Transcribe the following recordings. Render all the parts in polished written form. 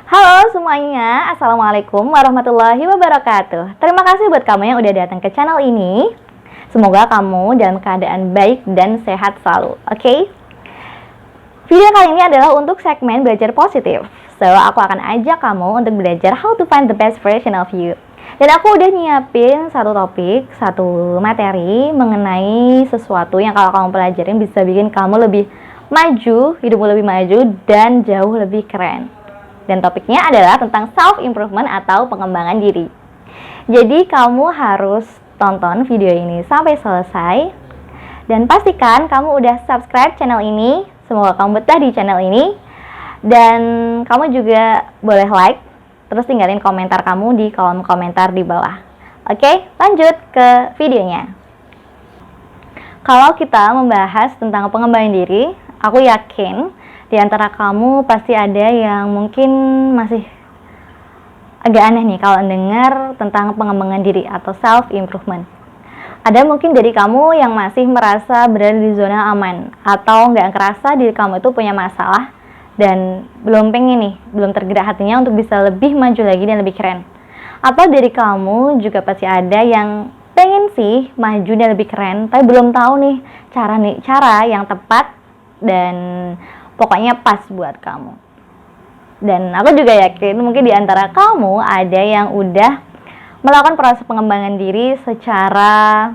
Halo semuanya, Assalamualaikum warahmatullahi wabarakatuh. Terima kasih buat kamu yang udah datang ke channel ini. Semoga kamu dalam keadaan baik dan sehat selalu, oke? Video kali ini adalah untuk segmen belajar positif. So, aku akan ajak kamu untuk belajar how to find the best version of you. Dan aku udah nyiapin satu topik, satu materi mengenai sesuatu yang kalau kamu pelajarin bisa bikin kamu lebih maju, hidupmu lebih maju, dan jauh lebih keren. Dan topiknya adalah tentang self-improvement atau pengembangan diri. Jadi kamu harus tonton video ini sampai selesai. Dan pastikan kamu udah subscribe channel ini. Semoga kamu betah di channel ini. Dan kamu juga boleh like, terus tinggalin komentar kamu di kolom komentar di bawah. Oke, lanjut ke videonya. Kalau kita membahas tentang pengembangan diri, aku yakin di antara kamu pasti ada yang mungkin masih agak aneh nih kalau dengar tentang pengembangan diri atau self-improvement. Ada mungkin dari kamu yang masih merasa berada di zona aman atau nggak ngerasa diri kamu itu punya masalah dan belum pengen nih, belum tergerak hatinya untuk bisa lebih maju lagi dan lebih keren. Atau dari kamu juga pasti ada yang pengen sih maju dan lebih keren, tapi belum tahu nih cara yang tepat dan pokoknya pas buat kamu. Dan aku juga yakin mungkin di antara kamu ada yang udah melakukan proses pengembangan diri secara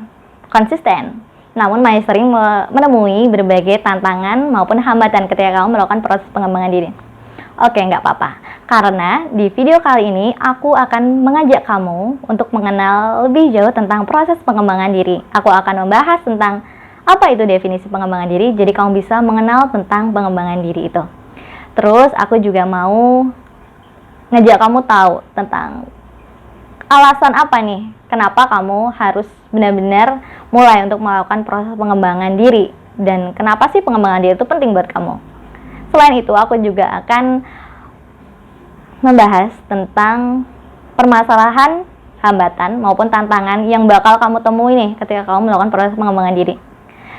konsisten, namun masih sering menemui berbagai tantangan maupun hambatan ketika kamu melakukan proses pengembangan diri. Oke, nggak apa-apa. Karena di video kali ini aku akan mengajak kamu untuk mengenal lebih jauh tentang proses pengembangan diri. Aku akan membahas tentang apa itu definisi pengembangan diri, jadi kamu bisa mengenal tentang pengembangan diri itu. Terus aku juga mau ngajak kamu tahu tentang alasan apa nih, kenapa kamu harus benar-benar mulai untuk melakukan proses pengembangan diri, dan kenapa sih pengembangan diri itu penting buat kamu. Selain itu, aku juga akan membahas tentang permasalahan, hambatan, maupun tantangan yang bakal kamu temui nih ketika kamu melakukan proses pengembangan diri.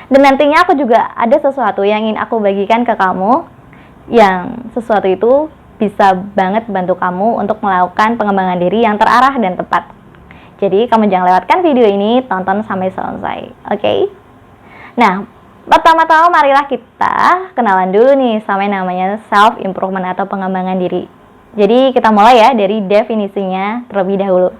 Dan nantinya aku juga ada sesuatu yang ingin aku bagikan ke kamu, yang sesuatu itu bisa banget bantu kamu untuk melakukan pengembangan diri yang terarah dan tepat. Jadi kamu jangan lewatkan video ini, tonton sampai selesai, oke? Nah, pertama-tama marilah kita kenalan dulu nih sama yang namanya self-improvement atau pengembangan diri. Jadi kita mulai ya dari definisinya terlebih dahulu.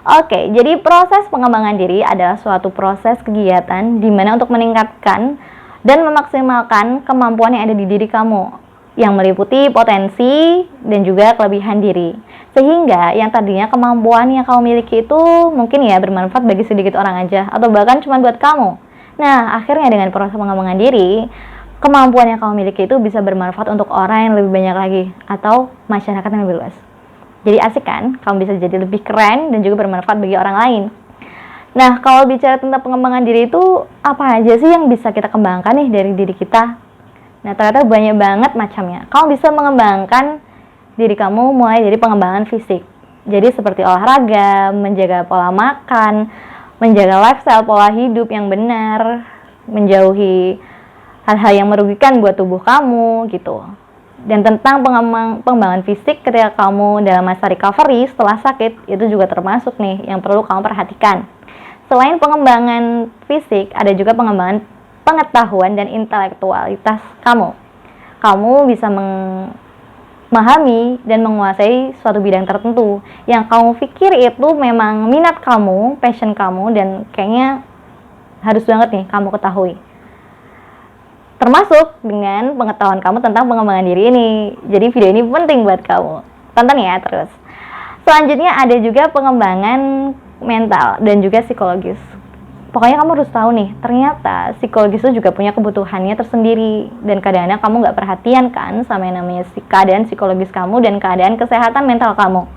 Oke, jadi proses pengembangan diri adalah suatu proses kegiatan di mana untuk meningkatkan dan memaksimalkan kemampuan yang ada di diri kamu, yang meliputi potensi dan juga kelebihan diri. Sehingga yang tadinya kemampuan yang kamu miliki itu mungkin ya bermanfaat bagi sedikit orang aja, atau bahkan cuma buat kamu. Nah, akhirnya dengan proses pengembangan diri, kemampuan yang kamu miliki itu bisa bermanfaat untuk orang yang lebih banyak lagi, atau masyarakat yang lebih luas. Jadi asik kan? Kamu bisa jadi lebih keren dan juga bermanfaat bagi orang lain. Nah, kalau bicara tentang pengembangan diri itu, apa aja sih yang bisa kita kembangkan nih dari diri kita? Nah, ternyata banyak banget macamnya. Kamu bisa mengembangkan diri kamu mulai dari pengembangan fisik. Jadi seperti olahraga, menjaga pola makan, menjaga lifestyle, pola hidup yang benar, menjauhi hal-hal yang merugikan buat tubuh kamu, gitu. Dan tentang pengembangan fisik ketika kamu dalam masa recovery setelah sakit, itu juga termasuk nih yang perlu kamu perhatikan. Selain pengembangan fisik, ada juga pengembangan pengetahuan dan intelektualitas kamu. Kamu bisa memahami dan menguasai suatu bidang tertentu yang kamu pikir itu memang minat kamu, passion kamu, dan kayaknya harus banget nih kamu ketahui. Termasuk dengan pengetahuan kamu tentang pengembangan diri ini. Jadi video ini penting buat kamu. Tonton ya terus. Selanjutnya ada juga pengembangan mental dan juga psikologis. Pokoknya kamu harus tahu nih, ternyata psikologis itu juga punya kebutuhannya tersendiri. Dan kadang-kadang kamu gak perhatian kan sama yang namanya keadaan psikologis kamu dan keadaan kesehatan mental kamu.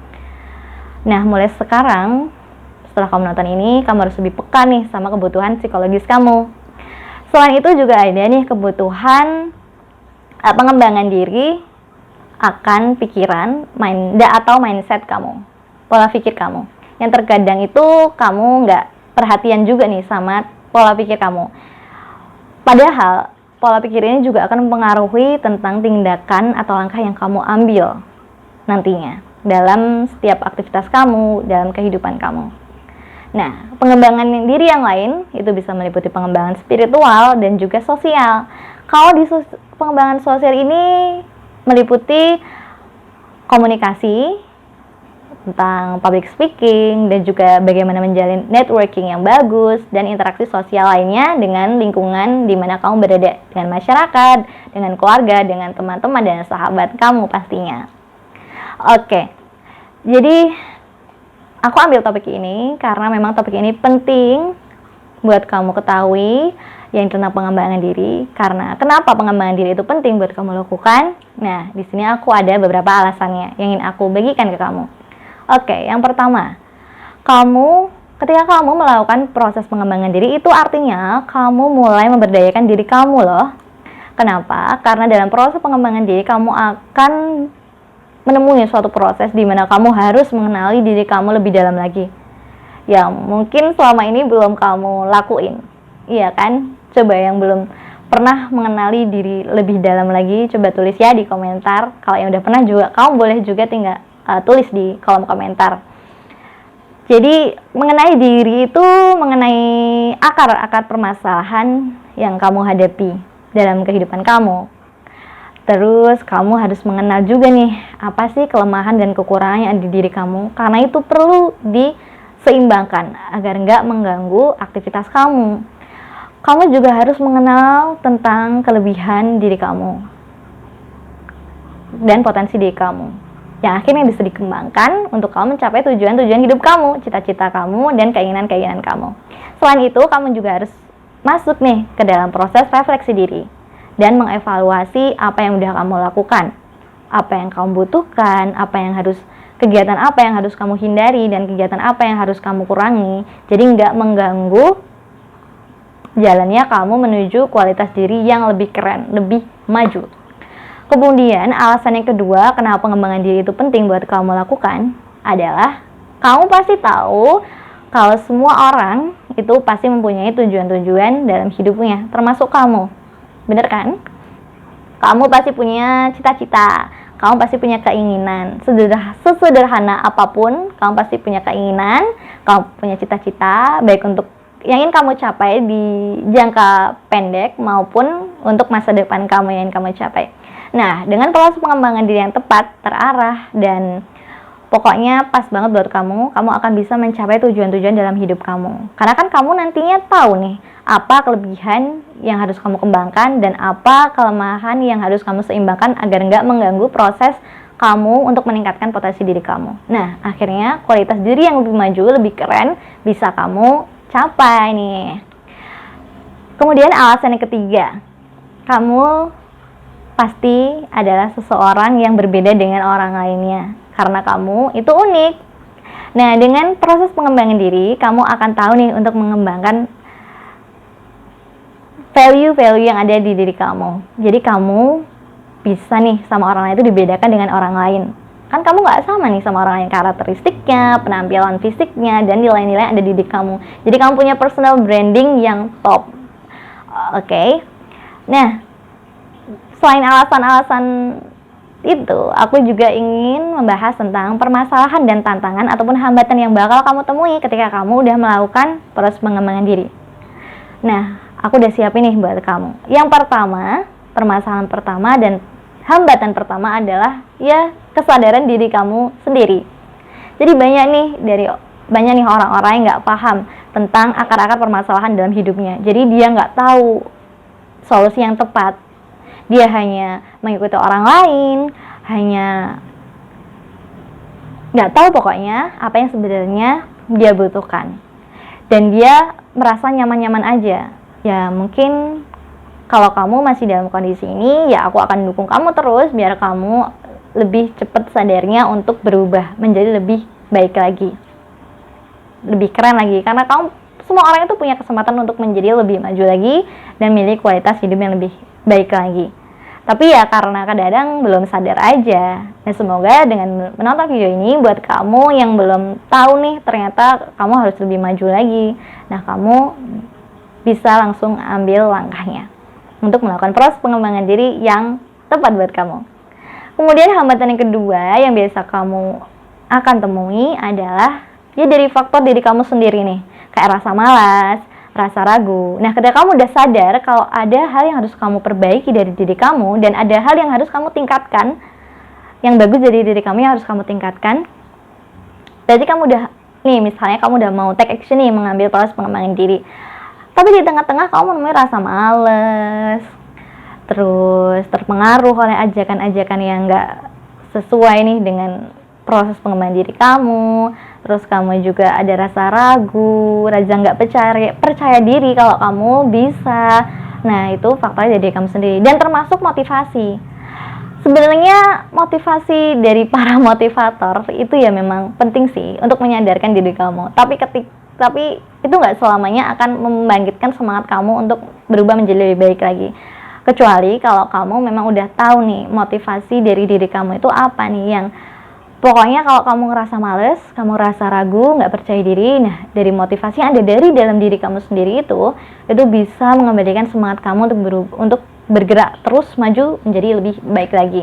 Nah, mulai sekarang, setelah kamu nonton ini, kamu harus lebih peka nih sama kebutuhan psikologis kamu. Selain itu juga ada nih kebutuhan pengembangan diri akan pikiran, atau mindset kamu, pola pikir kamu. Yang terkadang itu kamu nggak perhatian juga nih sama pola pikir kamu. Padahal pola pikir ini juga akan mempengaruhi tentang tindakan atau langkah yang kamu ambil. nantinya dalam setiap aktivitas kamu, dalam kehidupan kamu. Nah, pengembangan diri yang lain itu bisa meliputi pengembangan spiritual dan juga sosial. Kalau di pengembangan sosial ini meliputi komunikasi, tentang public speaking, dan juga bagaimana menjalin networking yang bagus dan interaksi sosial lainnya dengan lingkungan di mana kamu berada, dengan masyarakat, dengan keluarga, dengan teman-teman dan sahabat kamu pastinya. Oke, jadi aku ambil topik ini karena memang topik ini penting buat kamu ketahui yang tentang pengembangan diri. Karena kenapa pengembangan diri itu penting buat kamu lakukan? Nah, di sini aku ada beberapa alasannya yang ingin aku bagikan ke kamu. Oke, yang pertama, ketika kamu melakukan proses pengembangan diri, itu artinya kamu mulai memberdayakan diri kamu loh. Kenapa? Karena dalam proses pengembangan diri, kamu akan menemui suatu proses di mana kamu harus mengenali diri kamu lebih dalam lagi. Yang mungkin selama ini belum kamu lakuin. Iya kan? Coba yang belum pernah mengenali diri lebih dalam lagi, coba tulis ya di komentar. Kalau yang udah pernah juga, kamu boleh juga tinggal tulis di kolom komentar. Jadi mengenai diri itu mengenai akar-akar permasalahan yang kamu hadapi dalam kehidupan kamu. Terus kamu harus mengenal juga nih, apa sih kelemahan dan kekurangan yang ada di diri kamu. Karena itu perlu diseimbangkan agar nggak mengganggu aktivitas kamu. Kamu juga harus mengenal tentang kelebihan diri kamu dan potensi diri kamu, yang akhirnya bisa dikembangkan untuk kamu mencapai tujuan-tujuan hidup kamu, cita-cita kamu, dan keinginan-keinginan kamu. Selain itu, kamu juga harus masuk nih ke dalam proses refleksi diri dan mengevaluasi apa yang udah kamu lakukan, apa yang kamu butuhkan, kegiatan apa yang harus kamu hindari, dan kegiatan apa yang harus kamu kurangi. Jadi nggak mengganggu jalannya kamu menuju kualitas diri yang lebih keren, lebih maju. Kemudian alasan yang kedua kenapa pengembangan diri itu penting buat kamu lakukan adalah kamu pasti tahu kalau semua orang itu pasti mempunyai tujuan-tujuan dalam hidupnya, termasuk kamu. Bener kan? Kamu pasti punya cita-cita, kamu pasti punya keinginan. Sesederhana apapun, kamu pasti punya keinginan, kamu punya cita-cita, baik untuk yang ingin kamu capai di jangka pendek maupun untuk masa depan kamu yang ingin kamu capai. Nah, dengan proses pengembangan diri yang tepat, terarah, dan pokoknya pas banget buat kamu akan bisa mencapai tujuan-tujuan dalam hidup kamu. Karena kan kamu nantinya tahu nih, apa kelebihan yang harus kamu kembangkan dan apa kelemahan yang harus kamu seimbangkan agar nggak mengganggu proses kamu untuk meningkatkan potensi diri kamu. Nah, akhirnya kualitas diri yang lebih maju, lebih keren, bisa kamu capai nih. Kemudian alasan yang ketiga, kamu pasti adalah seseorang yang berbeda dengan orang lainnya, karena kamu itu unik. Nah, dengan proses pengembangan diri, kamu akan tahu nih untuk mengembangkan value-value yang ada di diri kamu. Jadi kamu bisa nih sama orang lain itu dibedakan dengan orang lain. Kan kamu nggak sama nih sama orang lain, karakteristiknya, penampilan fisiknya, dan nilai-nilai yang ada di diri kamu. Jadi kamu punya personal branding yang top. Oke. Nah, selain alasan-alasan itu, aku juga ingin membahas tentang permasalahan dan tantangan ataupun hambatan yang bakal kamu temui ketika kamu udah melakukan proses pengembangan diri. Nah, aku udah siapin nih buat kamu. Yang pertama, permasalahan pertama dan hambatan pertama adalah ya kesadaran diri kamu sendiri. Jadi banyak nih orang-orang yang nggak paham tentang akar-akar permasalahan dalam hidupnya. Jadi dia nggak tahu solusi yang tepat. Dia hanya mengikuti orang lain, hanya nggak tahu pokoknya apa yang sebenarnya dia butuhkan. Dan dia merasa nyaman-nyaman aja. Ya mungkin kalau kamu masih dalam kondisi ini, ya aku akan dukung kamu terus biar kamu lebih cepat sadarnya untuk berubah menjadi lebih baik lagi, lebih keren lagi. Karena semua orang itu punya kesempatan untuk menjadi lebih maju lagi dan memiliki kualitas hidup yang lebih baik lagi. Tapi ya karena kadang-kadang belum sadar aja. Dan semoga dengan menonton video ini buat kamu yang belum tahu nih ternyata kamu harus lebih maju lagi. Nah, kamu bisa langsung ambil langkahnya untuk melakukan proses pengembangan diri yang tepat buat kamu. Kemudian hambatan yang kedua yang biasa kamu akan temui adalah ya dari faktor diri kamu sendiri nih, kayak rasa malas, rasa ragu. Nah, ketika kamu udah sadar kalau ada hal yang harus kamu perbaiki dari diri kamu dan ada hal yang harus kamu tingkatkan, yang bagus dari diri kamu yang harus kamu tingkatkan, berarti kamu udah nih, misalnya kamu udah mau take action nih, mengambil proses pengembangan diri. Tapi di tengah-tengah kamu menemui rasa males, terus terpengaruh oleh ajakan-ajakan yang nggak sesuai nih dengan proses pengembangan diri kamu. Terus kamu juga ada rasa ragu, rasa nggak percaya diri kalau kamu bisa. Nah, itu faktornya dari kamu sendiri. Dan termasuk motivasi. Sebenarnya motivasi dari para motivator itu ya memang penting sih untuk menyadarkan diri kamu. Tapi itu nggak selamanya akan membangkitkan semangat kamu untuk berubah menjadi lebih baik lagi. Kecuali kalau kamu memang udah tahu nih motivasi dari diri kamu itu apa nih, yang pokoknya kalau kamu ngerasa males, kamu rasa ragu, nggak percaya diri, nah dari motivasi yang ada dari dalam diri kamu sendiri itu bisa mengembalikan semangat kamu untuk bergerak terus maju menjadi lebih baik lagi.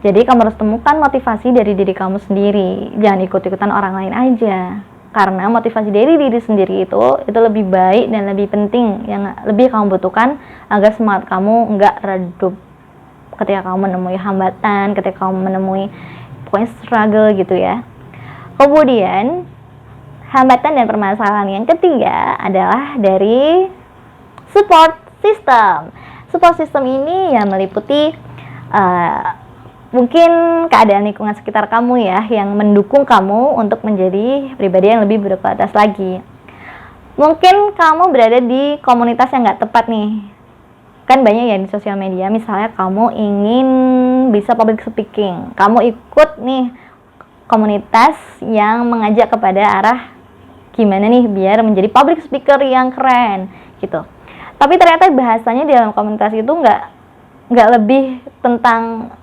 Jadi kamu harus temukan motivasi dari diri kamu sendiri, jangan ikut-ikutan orang lain aja. Karena motivasi dari diri sendiri itu lebih baik dan lebih penting, yang lebih kamu butuhkan agar semangat kamu nggak redup ketika kamu menemui hambatan, ketika kamu menemui pokoknya struggle gitu ya. Kemudian hambatan dan permasalahan yang ketiga adalah dari support system. Support system ini ya meliputi mungkin keadaan lingkungan sekitar kamu ya, yang mendukung kamu untuk menjadi pribadi yang lebih berkualitas lagi. Mungkin kamu berada di komunitas yang nggak tepat nih. Kan banyak ya di sosial media, misalnya kamu ingin bisa public speaking, kamu ikut nih komunitas yang mengajak kepada arah gimana nih biar menjadi public speaker yang keren gitu. Tapi ternyata bahasanya di dalam komunitas itu nggak lebih tentang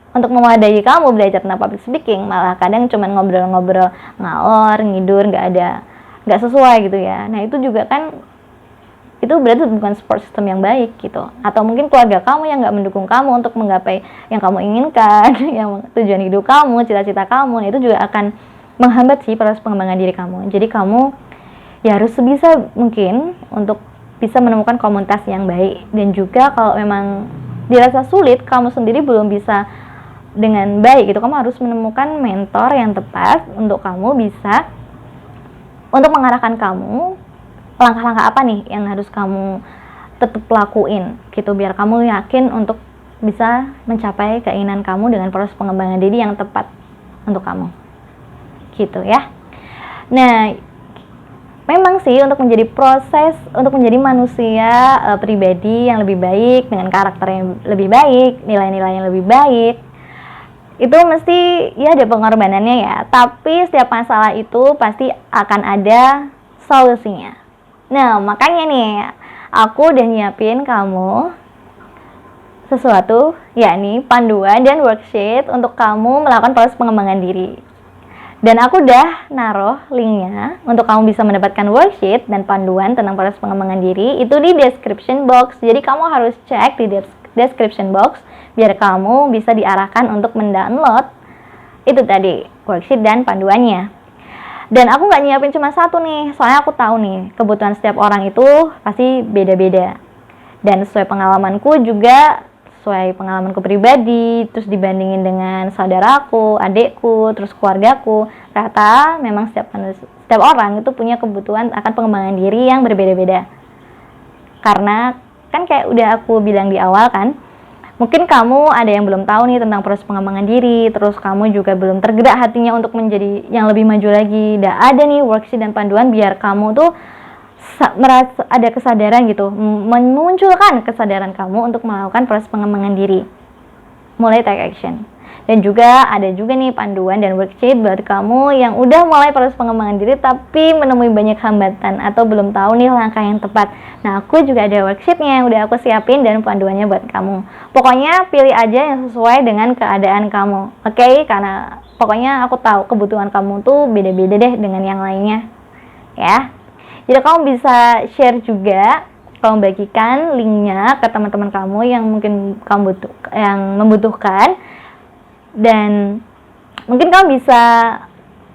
untuk memadai kamu belajar tentang public speaking, malah kadang cuma ngobrol-ngobrol ngalor ngidur, nggak sesuai gitu ya. Nah, itu juga kan itu berarti bukan support system yang baik gitu. Atau mungkin keluarga kamu yang nggak mendukung kamu untuk menggapai yang kamu inginkan, yang tujuan hidup kamu, cita-cita kamu. Nah, itu juga akan menghambat sih proses pengembangan diri kamu. Jadi kamu ya harus sebisa mungkin untuk bisa menemukan komunitas yang baik. Dan juga kalau memang dirasa sulit, kamu sendiri belum bisa dengan baik gitu, kamu harus menemukan mentor yang tepat untuk kamu bisa untuk mengarahkan kamu langkah-langkah apa nih yang harus kamu tetap lakuin gitu, biar kamu yakin untuk bisa mencapai keinginan kamu dengan proses pengembangan diri yang tepat untuk kamu gitu ya. Nah, memang sih untuk menjadi manusia pribadi yang lebih baik, dengan karakter yang lebih baik, nilai-nilai yang lebih baik, itu mesti ya ada pengorbanannya ya. Tapi setiap masalah itu pasti akan ada solusinya. Nah, makanya nih aku udah nyiapin kamu sesuatu, yakni panduan dan worksheet untuk kamu melakukan proses pengembangan diri. Dan aku udah naruh linknya untuk kamu bisa mendapatkan worksheet dan panduan tentang proses pengembangan diri itu di description box. Jadi kamu harus cek di description box biar kamu bisa diarahkan untuk mendownload itu tadi worksheet dan panduannya. Dan aku nggak nyiapin cuma satu nih, soalnya aku tahu nih kebutuhan setiap orang itu pasti beda-beda. Dan sesuai pengalamanku pribadi, terus dibandingin dengan saudaraku, adekku, terus keluargaku, ternyata memang setiap orang itu punya kebutuhan akan pengembangan diri yang berbeda-beda. Karena kan kayak udah aku bilang di awal kan, mungkin kamu ada yang belum tahu nih tentang proses pengembangan diri, terus kamu juga belum tergerak hatinya untuk menjadi yang lebih maju lagi. Dan ada nih worksheet dan panduan biar kamu tuh merasa ada kesadaran gitu, memunculkan kesadaran kamu untuk melakukan proses pengembangan diri, mulai take action. Dan juga ada juga nih panduan dan worksheet buat kamu yang udah mulai proses pengembangan diri tapi menemui banyak hambatan atau belum tahu nih langkah yang tepat. Nah, aku juga ada worksheetnya yang udah aku siapin dan panduannya buat kamu. Pokoknya pilih aja yang sesuai dengan keadaan kamu, oke? Karena pokoknya aku tahu kebutuhan kamu tuh beda-beda deh dengan yang lainnya, ya. Jadi kamu bisa share juga, kamu bagikan linknya ke teman-teman kamu yang mungkin yang membutuhkan. Dan mungkin kamu bisa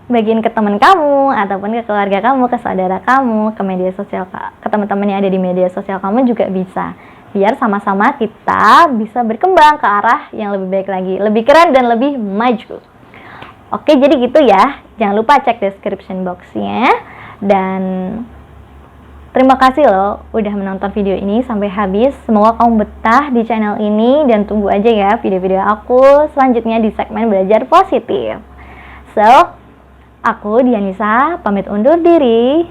bagiin ke teman kamu, ataupun ke keluarga kamu, ke saudara kamu, ke media sosial, ke teman-teman yang ada di media sosial kamu juga bisa. Biar sama-sama kita bisa berkembang ke arah yang lebih baik lagi, lebih keren dan lebih maju. Oke, jadi gitu ya. Jangan lupa cek description box-nya. Dan terima kasih loh udah menonton video ini sampai habis. Semoga kamu betah di channel ini, dan tunggu aja ya video-video aku selanjutnya di segmen belajar positif. So, aku Dianisa pamit undur diri.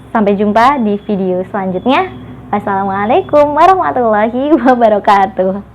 Sampai jumpa di video selanjutnya. Wassalamualaikum warahmatullahi wabarakatuh.